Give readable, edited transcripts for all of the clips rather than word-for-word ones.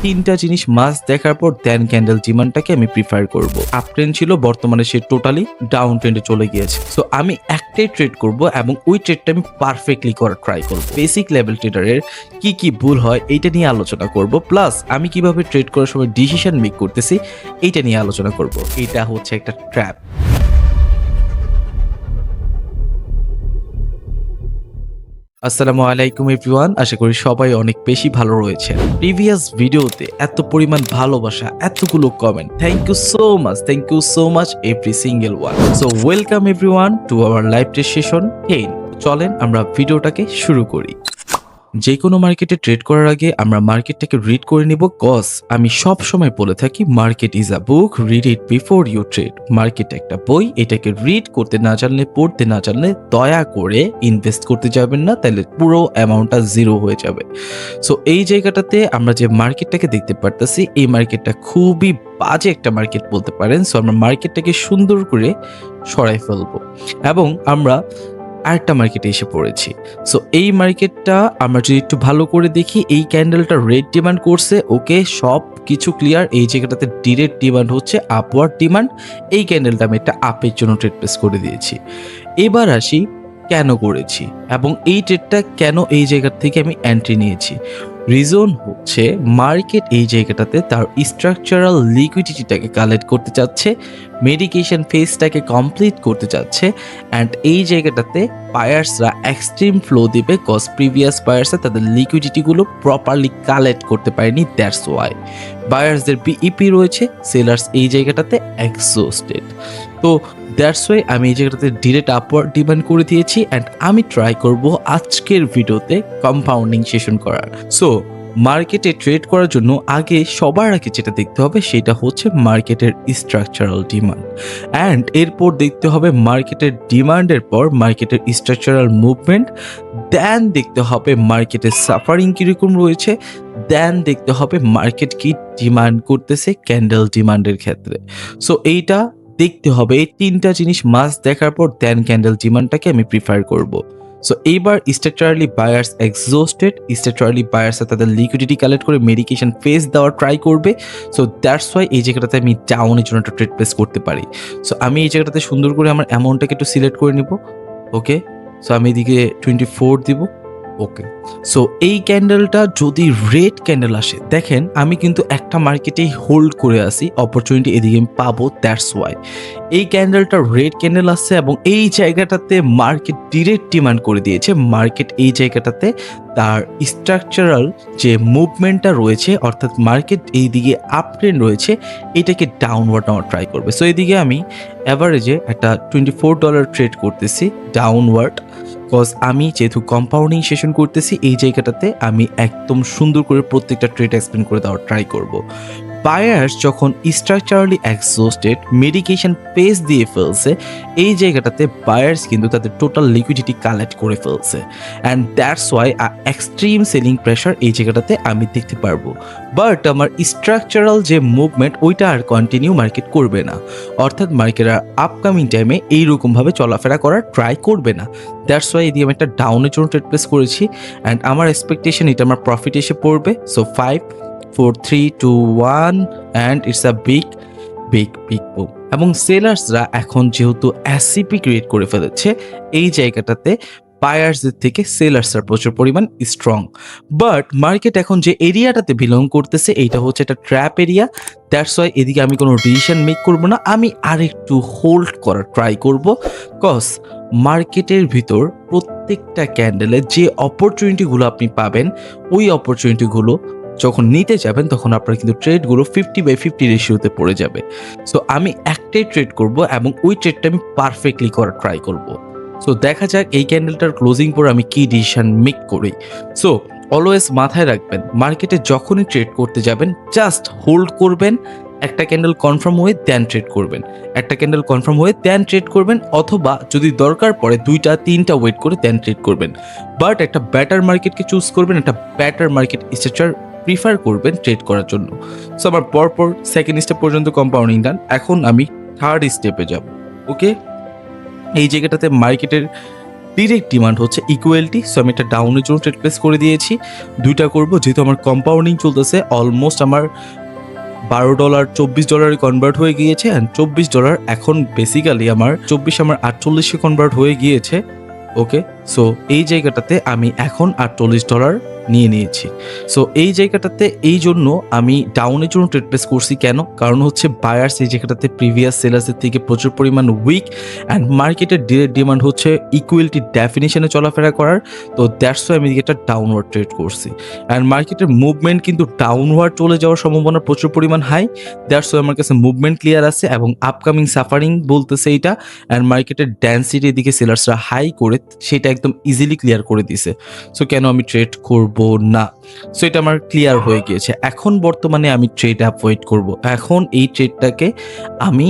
তিনটা জিনিস মাস্ট দেখার পর দেন ক্যান্ডেল ডিমান্ডটাকে আমি প্রিফার করব। আপ ট্রেন্ড ছিল, বর্তমানে সে টোটালি ডাউন ট্রেন্ডে চলে গিয়েছে। সো আমি একটাই ট্রেড করব এবং ওই ট্রেডটা আমি পারফেক্টলি করার ট্রাই করব। বেসিক লেভেল ট্রেডারের কি ভুল হয় এইটা নিয়ে আলোচনা করব, প্লাস আমি কিভাবে ট্রেড করার সময় ডিসিশন মেক করতেছি এইটা নিয়ে আলোচনা করব। এটা হচ্ছে একটা ট্র্যাপ। আসসালামু আলাইকুম এভরিওয়ান, আশা করি সবাই অনেক বেশি ভালো রয়েছে। প্রিভিয়াস ভিডিওতে এত পরিমাণ ভালোবাসা, এতগুলো comment, thank you so much every single one. So welcome everyone to our live session 10। চলেন আমরা ভিডিওটাকে শুরু করি। যে কোনো মার্কেটে ট্রেড করার আগে আমরা মার্কেটটাকে রিড করে নিব, কজ আমি সব সময় বলে থাকি market is a book, read it before you trade. Market একটা বই, এটাকে রিড করতে না জানলে, পড়তে না জানলে দয়া করে ইনভেস্ট করতে যাবেন না, তাহলে পুরো অ্যামাউন্টটা জিরো হয়ে যাবে। সো এই জায়গাটাতে আমরা যে মার্কেটটাকে দেখতে পারতেছি, এই মার্কেটটা খুবই বাজে একটা মার্কেট বলতে পারেন। সো আমরা মার্কেটটাকে সুন্দর করে সরাই ফেলবো এবং আমরা আরেকটা মার্কেটে এসে পড়েছি। সো এই মার্কেটটা আমরা যদি একটু ভালো করে দেখি, এই ক্যান্ডেলটা রেড ডিমান্ড করছে, ওকে সব কিছু ক্লিয়ার। এই জায়গাটাতে ডিরেক্ট ডিমান্ড হচ্ছে আপওয়ার্ড ডিমান্ড। এই ক্যান্ডেলটা আমি একটা আপের জন্য ট্রেড প্লেস করে দিয়েছি। এবার আসি কেন করেছি এবং এই ট্রেডটা কেন এই জায়গা থেকে আমি এন্ট্রি নিয়েছি। রিজন হচ্ছে মার্কেট এই জায়গাটাতে তার স্ট্রাকচারাল লিকুইডিটিটাকে কালেক্ট করতে চাচ্ছে, মেডিকেশন ফেজটাকে কমপ্লিট করতে চাচ্ছে, অ্যান্ড এই জায়গাটাতে বায়ার্সরা এক্সট্রিম ফ্লো দিবে, কজ প্রিভিয়াস বায়ার্সরা তাদের লিকুইডিটিগুলো প্রপারলি কালেক্ট করতে পারেনি। দ্যাটস ওয়াই বায়ার্সদের বিইপি রয়েছে, সেলার্স এই জায়গাটাতে এক্সস্টেড। তো দ্যাটস ওয়াই আমি এই জায়গাটাতে ডিরেক্ট আপওয়ার্ড ডিমান্ড করে দিয়েছি, অ্যান্ড আমি ট্রাই করব আজকের ভিডিওতে কম্পাউন্ডিং সেশন করার। সো মার্কেটে ট্রেড করার জন্য সবার আগে যেটা দেখতে হবে সেটা হচ্ছে মার্কেটের স্ট্রাকচারাল ডিমান্ড, অ্যান্ড এরপর দেখতে হবে মার্কেটের ডিমান্ডের পর মার্কেটের স্ট্রাকচারাল মুভমেন্ট, দেন দেখতে হবে মার্কেটের সাফারিং কীরকম রয়েছে, দেন দেখতে হবে মার্কেট কি ডিমান্ড করতেছে ক্যান্ডেল ডিমান্ডের ক্ষেত্রে। সো এইটা দেখতে হবে, এই তিনটা জিনিস মাস্ট দেখার পর দেন ক্যান্ডেল ডিমান্ডটাকে আমি প্রিফার করব। সো এইবার structurally buyers exhausted, structurally buyers তাদের লিকুইডিটি কালেক্ট করে মেডিকেশন ফেজ দেওয়ার ট্রাই করবে। সো দ্যাটস ওয়াই এই জায়গাটাতে আমি ডাউনের জন্য একটা ট্রেড প্লেস করতে পারি। সো আমি এই জায়গাটাতে সুন্দর করে আমার অ্যামাউন্টটাকে একটু সিলেক্ট করে নিব। ওকে, সো আমি এদিকে 24 দিব। ওকে, সো এই ক্যান্ডেলটা যদি রেড ক্যান্ডেল আসে, দেখেন আমি কিন্তু একটা মার্কেটেই হোল্ড করে আসি, অপরচুনিটি এদিকে আমি পাবো। দ্যাটস ওয়াই এই ক্যান্ডেলটা রেড ক্যান্ডেল আসছে এবং এই জায়গাটাতে মার্কেট ডিরেক্ট ডিমান্ড করে দিয়েছে। মার্কেট এই জায়গাটাতে তার স্ট্রাকচারাল যে মুভমেন্টটা রয়েছে, অর্থাৎ মার্কেট এইদিকে আপ ট্রেন্ড রয়েছে, এটাকে ডাউনওয়ার্ড নেওয়ার ট্রাই করবে। সো এইদিকে আমি অ্যাভারেজে একটা $24 ট্রেড করতেছি ডাউনওয়ার্ড, কজ আমি যেহেতু কম্পাউন্ডিং সেশন করতেছি, এই জায়গাটাতে আমি একদম সুন্দর করে প্রত্যেকটা ট্রেড এক্সপ্লেন করে দেওয়ার ট্রাই করব। বায়ার্স যখন স্ট্রাকচারালি এক্সস্টেড, মেডিকেশন পেজ দিয়ে ফেলছে, এই জায়গাটাতে বায়ার্স কিন্তু তাদের টোটাল লিকুইডিটি কালেক্ট করে ফেলছে, and that's why extreme selling pressure এই জায়গাটাতে আমি দেখতে পারবো। বাট আমার স্ট্রাকচারাল যে মুভমেন্ট ওইটা আর কন্টিনিউ মার্কেট করবে না, অর্থাৎ মার্কেট আর আপকামিং টাইমে এইরকমভাবে চলাফেরা করার ট্রাই করবে না। দ্যাটস ওয়াই এদিকে আমি একটা ডাউনের জন্য ট্রেড প্লেস করেছি, অ্যান্ড আমার এক্সপেকটেশন এটা আমার প্রফিট এসে পড়বে। So 5 4 3 2 1 and it's a big broom. এবং সেলার্সরা এখন যেহেতু এসসিপি ক্রিয়েট করে ফেলেছে, এই জায়গাটাতে বায়ার্সদের থেকে সেলার্সরা প্রচুর পরিমাণ স্ট্রং। বাট মার্কেট এখন যে এরিয়াটাতে বিলং করতেছে, এইটা হচ্ছে একটা ট্র্যাপ এরিয়া। দ্যাটস ওয়াই এদিকে আমি কোনো ডিসিশন মেক করবো না, আমি আরেকটু হোল্ড করার ট্রাই করব, কজ মার্কেটের ভিতর প্রত্যেকটা ক্যান্ডেলে যে অপরচুনিটিগুলো আপনি পাবেন, ওই অপরচুনিটিগুলো যখন নিতে যাবেন তখন আপনার কিন্তু ট্রেডগুলো 50/50 রেশিওতে পড়ে যাবে। সো আমি একটাই ট্রেড করব এবং ওই ট্রেডটা আমি পারফেক্টলি করার ট্রাই করব। সো দেখা যাক এই ক্যান্ডেলটার ক্লোজিং পর আমি কি ডিসিশন মেক করি। সো অলওয়েজ মাথায় রাখবেন, মার্কেটে যখনই ট্রেড করতে যাবেন জাস্ট হোল্ড করবেন, একটা ক্যান্ডেল কনফার্ম হয়ে দেন ট্রেড করবেন, একটা ক্যান্ডেল কনফার্ম হয়ে দেন ট্রেড করবেন, অথবা যদি দরকার পড়ে 2টা 3টা ওয়েট করে দেন ট্রেড করবেন। বাট একটা ব্যাটার মার্কেটকে চুজ করবেন, একটা ব্যাটার মার্কেট স্ট্রাকচার প্রিফার করবেন ট্রেড করার জন্য। সো আমার পরপর সেকেন্ড স্টেপ পর্যন্ত কম্পাউন্ডিং ডান, এখন আমি থার্ড স্টেপে যাব। ওকে, এই জায়গাটাতে মার্কেটের ডিরেক্ট ডিমান্ড হচ্ছে ইকুয়ালিটি। সো আমি একটা ডাউনের জন্য ট্রেড প্লেস করে দিয়েছি, দুইটা করব যেহেতু আমার কম্পাউন্ডিং চলতেছে। অলমোস্ট আমার $12 $24 কনভার্ট হয়ে গিয়েছে, অ্যান্ড $24 এখন বেসিক্যালি আমার 24 আমার 48 কনভার্ট হয়ে গিয়েছে। ওকে, সো এই জায়গাটাতে আমি এখন $48 নিয়ে নিয়েছি। সো এই জায়গাটাতে এই জন্য আমি ডাউনের জন্য ট্রেড প্লেস করছি। কেন? কারণ হচ্ছে বায়ার্স এই জায়গাটাতে প্রিভিয়াস সেলার্সের থেকে প্রচুর পরিমাণ উইক, অ্যান্ড মার্কেটের ডিরেক্ট ডিমান্ড হচ্ছে ইকুয়ালিটি ডেফিনিশনে চলাফেরা করার। তো দ্যাটস ওয়াই আমি এটা ডাউনওয়ার্ড ট্রেড করছি, অ্যান্ড মার্কেটের মুভমেন্ট কিন্তু ডাউনওয়ার্ড চলে যাওয়ার সম্ভাবনা প্রচুর পরিমাণ হাই। দ্যাটস ওয়াই আমার কাছে মুভমেন্ট ক্লিয়ার আছে, এবং আপকামিং সাফারিং বলতেছে এইটা, অ্যান্ড মার্কেটের ডেন্সিটির দিকে সেলার্সরা হাই করে সেটা একদম ইজিলি ক্লিয়ার করে দিছে। সো কেন আমি ট্রেড করব না? সো এটা আমার ক্লিয়ার হয়ে গিয়েছে। এখন বর্তমানে আমি ট্রেড অ্যাভয়েড করব। এখন এই ট্রেডটাকে আমি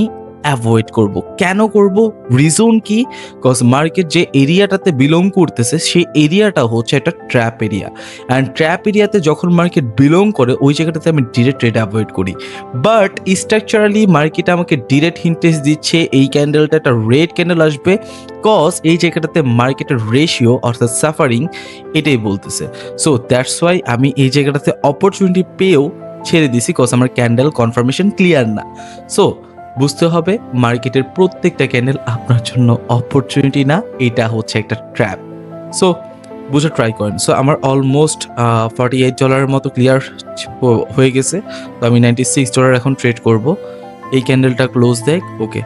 অ্যাভয়েড করব। কেন করব? রিজন কি? কজ মার্কেট যে এরিয়াটাতে বিলং করতেছে সেই এরিয়াটা হচ্ছে একটা ট্র্যাপ এরিয়া, অ্যান্ড ট্র্যাপ এরিয়াতে যখন মার্কেট বিলং করে ওই জায়গাটাতে আমি ডিরেক্ট ট্রেড অ্যাভয়েড করি। বাট স্ট্রাকচারালি মার্কেট আমাকে ডিরেক্ট হিন্টেজ দিচ্ছে এই ক্যান্ডেলটা একটা রেড ক্যান্ডেল আসবে, কজ এই জায়গাটাতে মার্কেটের রেশিও অর্থাৎ সাফারিং এটাই বলতেছে। সো দ্যাটস ওয়াই আমি এই জায়গাটাতে অপরচুনিটি পেয়েও ছেড়ে দিছি, কজ আমার ক্যান্ডেল কনফার্মেশন ক্লিয়ার না। সো বুঝতে হবে মার্কেটের প্রত্যেকটা ক্যান্ডেল আপনার জন্য অপরচুনিটি না, এটা হচ্ছে একটা ট্র্যাপ। সো বুঝে ট্রাই করেন। সো আমার অলমোস্ট $48 মতো ক্লিয়ার হয়ে গেছে। তো আমি $96 এখন ট্রেড করব। এই ক্যান্ডেলটা ক্লোজ দেখ। Okay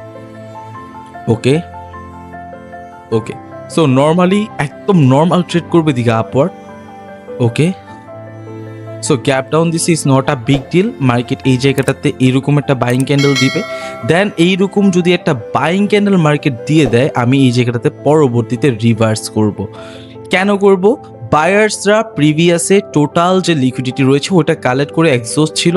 okay okay, so normally একদম নর্মাল ট্রেড করবে দিকে upward. Okay, so gap down this is not a big deal. Market এই জায়গাটাতে এইরকম একটা বাইং ক্যান্ডেল দিবে, দেন এইরকম যদি একটা বাইং ক্যান্ডেল মার্কেট দিয়ে দেয় আমি এই জায়গাটাতে পরবর্তীতে রিভার্স করব। কেন করব? বায়ার্সরা প্রিভিয়াসে টোটাল যে লিকুইডিটি রয়েছে ওটা কালেক্ট করে এক্সস্ট ছিল,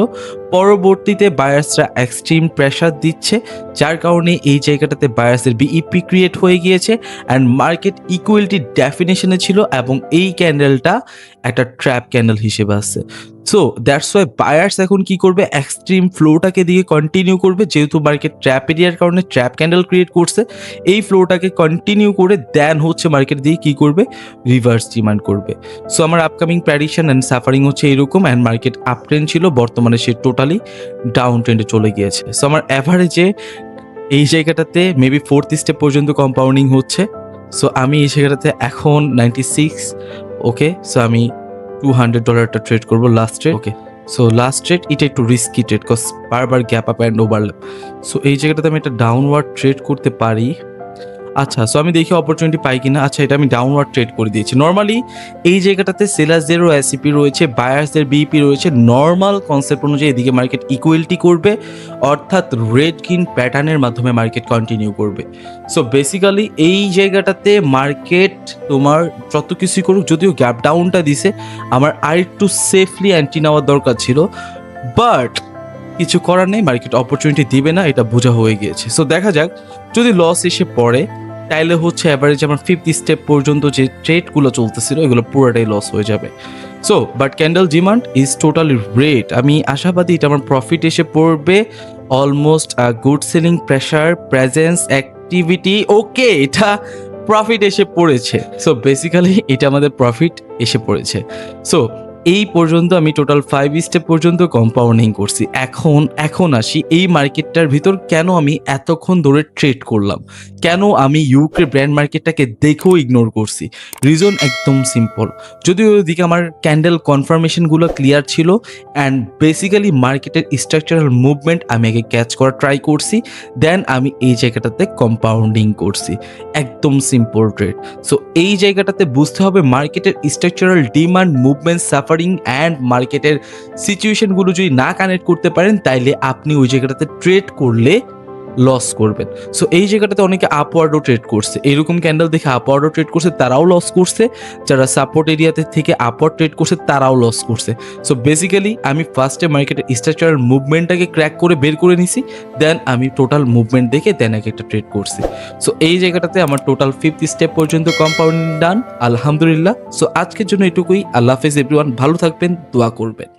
পরবর্তীতে বায়ার্সরা এক্সট্রিম প্রেশার দিচ্ছে, যার কারণে এই জায়গাটাতে বায়ার্সের বিইপি ক্রিয়েট হয়ে গিয়েছে, অ্যান্ড মার্কেট ইকুয়ালিটি ডেফিনেশনে ছিল, এবং এই ক্যান্ডেলটা একটা ট্র্যাপ ক্যান্ডেল হিসেবে আসছে। সো দ্যাটস ওয়াই বায়ার্স এখন কি করবে? এক্সট্রিম ফ্লোটাকে দিয়ে কন্টিনিউ করবে, যেহেতু মার্কেট ট্র্যাপ এরিয়ার কারণে ট্র্যাপ ক্যান্ডেল ক্রিয়েট করছে, এই ফ্লোটাকে কন্টিনিউ করে দেন হচ্ছে মার্কেট দিয়ে কি করবে? রিভার্স ডিমান্ড করবে। সো আমার আপকামিং প্রেডিকশন অ্যান্ড সাফারিং হচ্ছে এরকম, অ্যান্ড মার্কেট আপ ট্রেন্ড ছিল, বর্তমানে সে টোটালি ডাউন ট্রেন্ডে চলে গিয়েছে। সো আমার অ্যাভারেজে এই জায়গাটাতে মেবি 4th স্টেপ পর্যন্ত কম্পাউন্ডিং হচ্ছে। সো আমি এই জায়গাটাতে এখন 96। ওকে, সো আমি $200 ট্রেড করবো লাস্ট ট্রেড। ওকে, সো লাস্ট ট্রেড এটা একটু রিস্কি ট্রেড, কজ বারবার gap up and overlap. So এই জায়গাটাতে আমি একটা ডাউনওয়ার্ড ট্রেড করতে পারি। আচ্ছা, সো আমি দেখি অপরচুনিটি পাই কিনা। আচ্ছা, এটা আমি ডাউনওয়ার্ড ট্রেড করে দিয়েছি। নর্মালি এই জায়গাটাতে সেলার্সদেরও এসিপি রয়েছে, বায়ার্সদের বিইপি রয়েছে। নর্মাল কনসেপ্ট অনুযায়ী এদিকে মার্কেট ইকুয়ালিটি করবে, অর্থাৎ রেড গ্রিন প্যাটার্নের মাধ্যমে মার্কেট কন্টিনিউ করবে। সো বেসিক্যালি এই জায়গাটাতে মার্কেট তোমার যত কিছুই করুক, যদিও গ্যাপ ডাউনটা দিছে, আমার আরেকটু সেফলি অ্যান্টি নেওয়ার দরকার ছিল, বাট কিছু করার নেই, মার্কেট অপরচুনিটি দিবে না, এটা বোঝা হয়ে গিয়েছে। সো দেখা যাক যদি লস এসে পড়ে, তাইলে হচ্ছে অ্যাভারেজ আমার 5th স্টেপ পর্যন্ত যে ট্রেডগুলো চলতেছিল এগুলো পুরোটাই লস হয়ে যাবে। So but candle demand is totally red. আমি আশাবাদী এটা আমার প্রফিট এসে পড়বে। Almost good selling pressure presence activity. Okay, এটা প্রফিট এসে পড়েছে। সো বেসিক্যালি এটা আমাদের প্রফিট এসে পড়েছে। সো এই পর্যন্ত আমি টোটাল 5 স্টেপ পর্যন্ত কম্পাউন্ডিং করছি। এখন আসি এই মার্কেটটার ভিতর কেন আমি এতক্ষণ ধরে ট্রেড করলাম, কেন আমি ইউকে ব্র্যান্ড মার্কেটটাকে দেখেও ইগনোর করছি। রিজন একদম সিম্পল। যদিও ওইদিকে আমার ক্যান্ডেল কনফার্মেশনগুলো ক্লিয়ার ছিল, অ্যান্ড বেসিক্যালি মার্কেটের স্ট্রাকচারাল মুভমেন্ট আমি আগে ক্যাচ করার ট্রাই করছি, দেন আমি এই জায়গাটাতে কম্পাউন্ডিং করছি। একদম সিম্পল ট্রেড। সো এই জায়গাটাতে বুঝতে হবে মার্কেটের structural demand, movement, suffering and মার্কেটের সিচুয়েশনগুলো যদি না কানেক্ট করতে পারেন, তাইলে আপনি ওই জায়গাটাতে ট্রেড করলে লস করবেন। সো এই জায়গাটাতে অনেকে আপওয়ার্ডও ট্রেড করছে, এরকম ক্যান্ডেল দেখে আপওয়ার্ডও ট্রেড করছে, তারাও লস করছে। যারা সাপোর্ট এরিয়াতে থেকে আপওয়ার্ড ট্রেড করছে তারাও লস করছে। সো বেসিক্যালি আমি ফার্স্টে মার্কেটের স্ট্রাকচারাল মুভমেন্টটাকে ক্র্যাক করে বের করে নিছি, দেন আমি টোটাল মুভমেন্ট দেখে দেন একটা ট্রেড করছি। সো এই জায়গাটাতে আমার টোটাল 5th স্টেপ পর্যন্ত কম্পাউন্ড ডান, আলহামদুলিল্লাহ। সো আজকের জন্য এটুকুই। আল্লাহ হাফেজ এভরিওয়ান, ভালো থাকবেন, দোয়া করবেন।